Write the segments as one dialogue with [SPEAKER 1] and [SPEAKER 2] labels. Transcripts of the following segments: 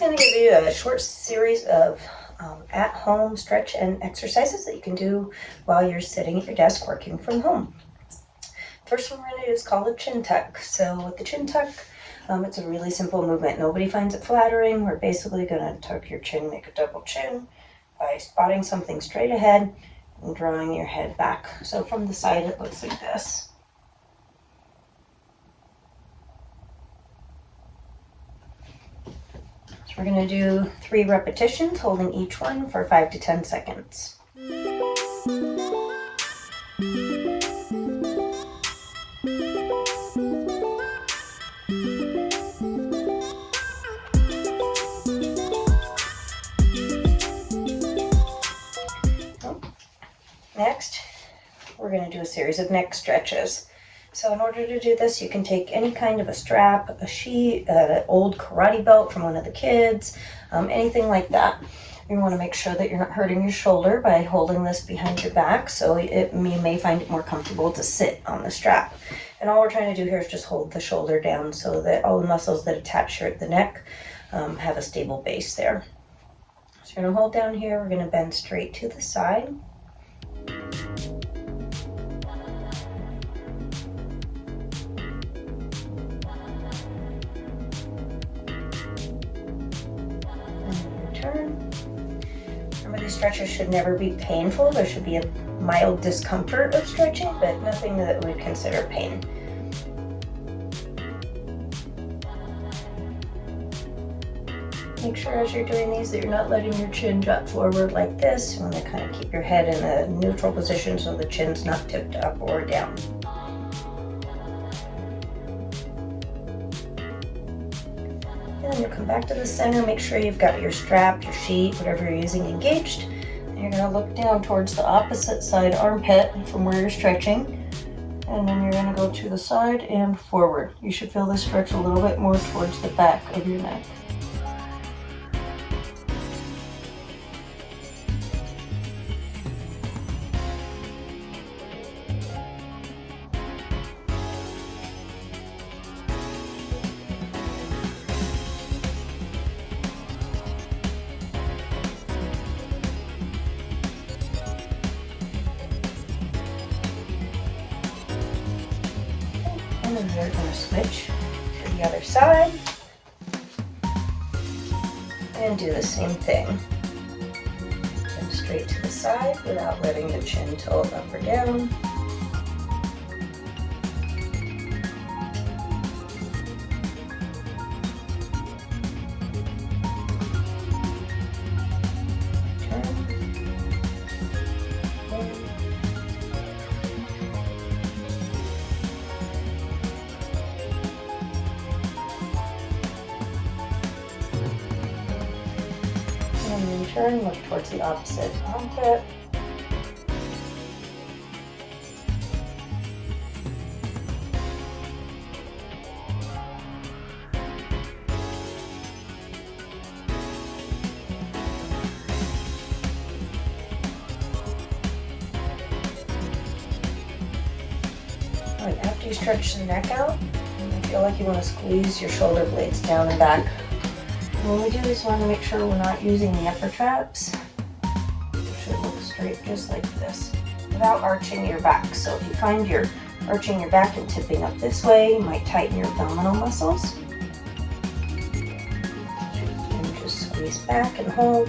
[SPEAKER 1] going to give you a short series of at-home stretch and exercises that you can do while you're sitting at your desk working from home. First one we're going to do is called a chin tuck. So with the chin tuck, it's a really simple movement. Nobody finds it flattering. We're basically going to tuck your chin, make a double chin by spotting something straight ahead and drawing your head back. So from the side it looks like this. So we're going to do 3 repetitions, holding each one for 5 to 10 seconds. Next, we're going to do a series of neck stretches. So in order to do this, you can take any kind of a strap, a sheet, an old karate belt from one of the kids, anything like that. You want to make sure that you're not hurting your shoulder by holding this behind your back, so you may find it more comfortable to sit on the strap. And all we're trying to do here is just hold the shoulder down so that all the muscles that attach here at the neck have a stable base there. So we're going to hold down here, we're going to bend straight to the side. Remember, these stretches should never be painful. There should be a mild discomfort of stretching, but nothing that we'd consider pain. Make sure as you're doing these that you're not letting your chin drop forward like this. You want to kind of keep your head in a neutral position so the chin's not tipped up or down. And then you'll come back to the center, make sure you've got your strap, your sheet, whatever you're using engaged. And you're going to look down towards the opposite side armpit from where you're stretching. And then you're going to go to the side and forward. You should feel this stretch a little bit more towards the back of your neck. And then we're going to switch to the other side and do the same thing. Bend straight to the side without letting the chin tilt up or down. And then turn, look towards the opposite armpit. All right, after you stretch the neck out, you feel like you want to squeeze your shoulder blades down and back. When we do this, we want to make sure we're not using the upper traps. It should look straight just like this without arching your back. So if you find you're arching your back and tipping up this way, you might tighten your abdominal muscles. And just squeeze back and hold.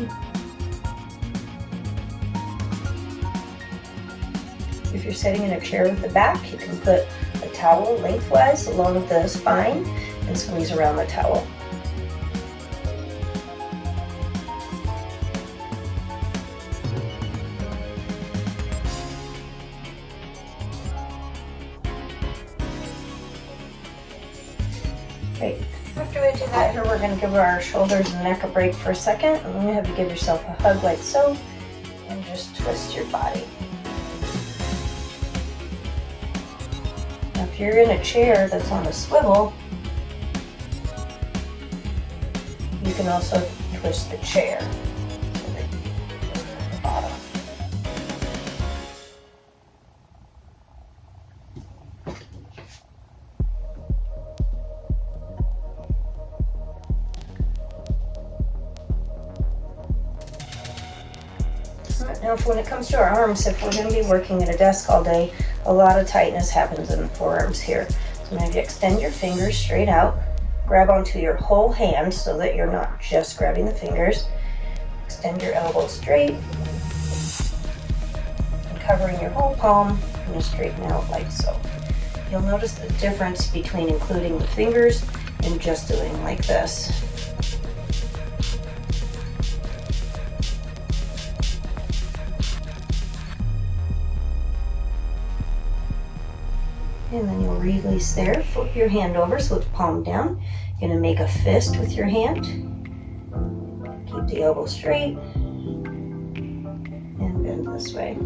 [SPEAKER 1] If you're sitting in a chair with the back, you can put a towel lengthwise along the spine and squeeze around the towel. Great. After we do that, here we're going to give our shoulders and neck a break for a second. I'm going to have you give yourself a hug like so, and just twist your body. Now, if you're in a chair that's on a swivel, you can also twist the chair so that you twist at the bottom. Now, when it comes to our arms, if we're going to be working at a desk all day, a lot of tightness happens in the forearms here. So maybe extend your fingers straight out, grab onto your whole hand so that you're not just grabbing the fingers. Extend your elbow straight, and covering your whole palm, and just straighten out like so. You'll notice the difference between including the fingers and just doing like this. And then you'll release there, flip your hand over so it's palm down. You're gonna make a fist with your hand. Keep the elbow straight and bend this way.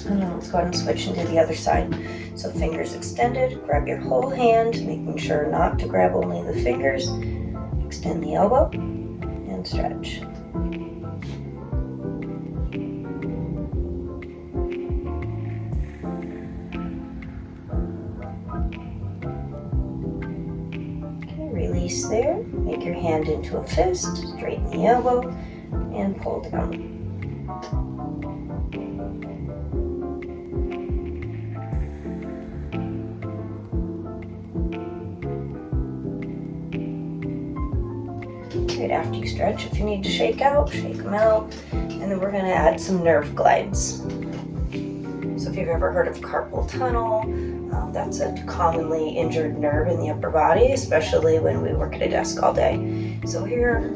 [SPEAKER 1] And then let's go ahead and switch into the other side. So fingers extended, grab your whole hand, making sure not to grab only the fingers. Extend the elbow. Stretch. Okay, release there. Make your hand into a fist, straighten the elbow, and pull down. Right after you stretch, if you need to shake them out, and then we're going to add some nerve glides. So if you've ever heard of carpal tunnel, that's a commonly injured nerve in the upper body, especially when we work at a desk all day. So here,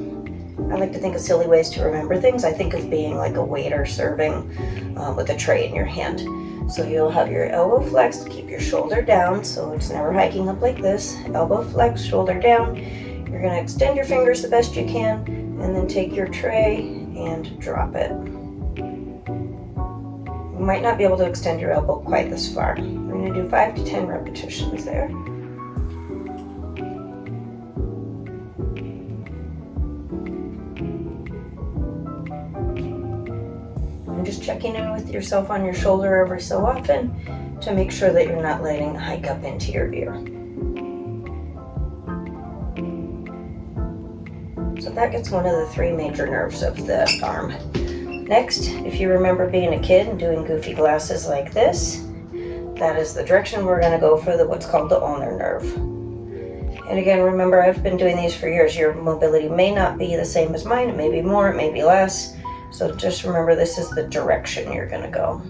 [SPEAKER 1] I like to think of silly ways to remember things. I think of being like a waiter serving with a tray in your hand. So you'll have your elbow flexed, keep your shoulder down, so it's never hiking up like this. Elbow flexed, shoulder down. You're going to extend your fingers the best you can, and then take your tray and drop it. You might not be able to extend your elbow quite this far. We're going to do 5 to 10 repetitions there. And just checking in with yourself on your shoulder every so often to make sure that you're not letting it hike up into your ear. So that gets one of the 3 major nerves of the arm. Next, if you remember being a kid and doing goofy glasses like this, that is the direction we're going to go for what's called the ulnar nerve. And again, remember, I've been doing these for years. Your mobility may not be the same as mine. It may be more, it may be less. So just remember, this is the direction you're going to go.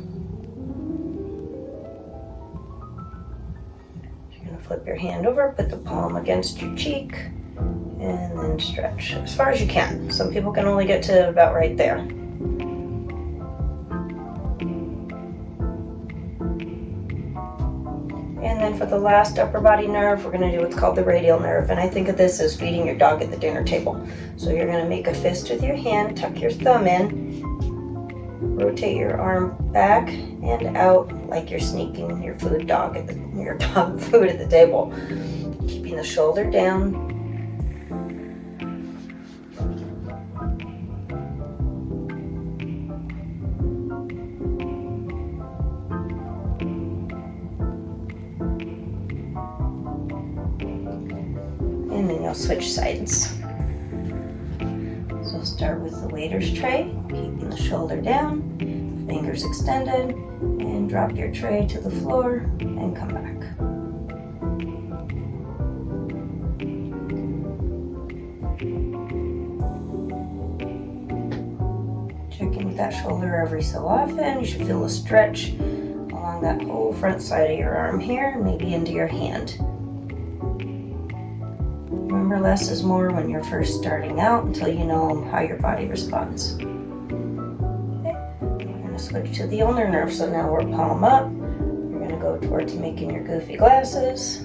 [SPEAKER 1] You're going to flip your hand over, put the palm against your cheek, and then stretch as far as you can. Some people can only get to about right there. And then for the last upper body nerve, we're going to do what's called the radial nerve. And I think of this as feeding your dog at the dinner table. So you're going to make a fist with your hand, tuck your thumb in, rotate your arm back and out like you're sneaking your dog food at the table. Keeping the shoulder down. And then you'll switch sides. So start with the waiter's tray, keeping the shoulder down, fingers extended, and drop your tray to the floor and come back. Check in with that shoulder every so often. You should feel a stretch along that whole front side of your arm here, maybe into your hand. Remember, less is more when you're first starting out until you know how your body responds. Okay. We're going to switch to the ulnar nerve. So now we're palm up. You're going to go towards making your goofy glasses.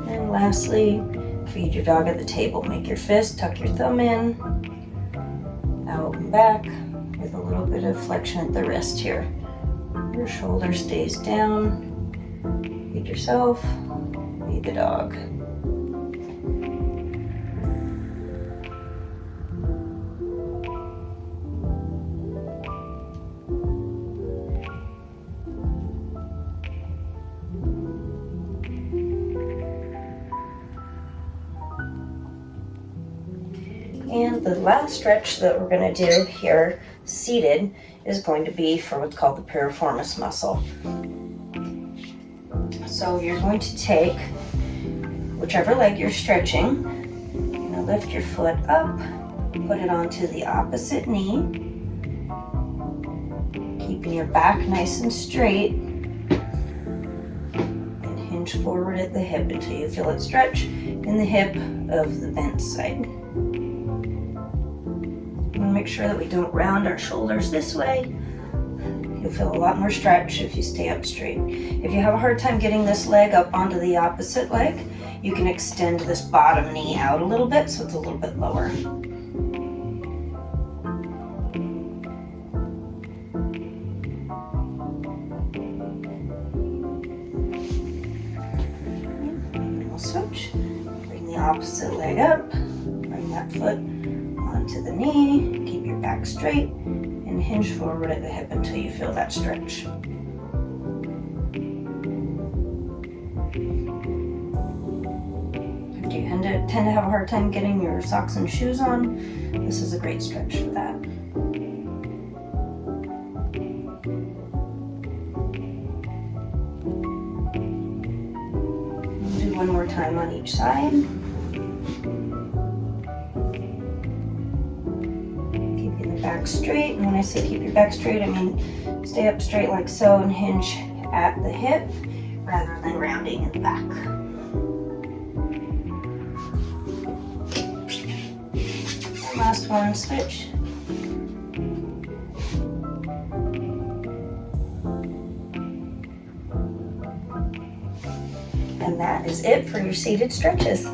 [SPEAKER 1] And lastly, feed your dog at the table. Make your fist, tuck your thumb in, out and back with a little bit of flexion at the wrist here. Your shoulder stays down. Feed yourself, feed the dog. And the last stretch that we're going to do here, seated, is going to be for what's called the piriformis muscle. So you're going to take whichever leg you're stretching, you're going to lift your foot up, put it onto the opposite knee, keeping your back nice and straight, and hinge forward at the hip until you feel it stretch in the hip of the bent side. And make sure that we don't round our shoulders this way. You'll feel a lot more stretch if you stay up straight. If you have a hard time getting this leg up onto the opposite leg, you can extend this bottom knee out a little bit so it's a little bit lower. We'll switch. Bring the opposite leg up. Bring that foot onto the knee. Keep your back straight and hinge forward at the hip until you feel that stretch. If you tend to have a hard time getting your socks and shoes on, this is a great stretch for that. We'll do one more time on each side. Keeping the back straight, and when I say keep your back straight, I mean stay up straight like so and hinge at the hip rather than rounding in the back. Last one, switch. And that is it for your seated stretches.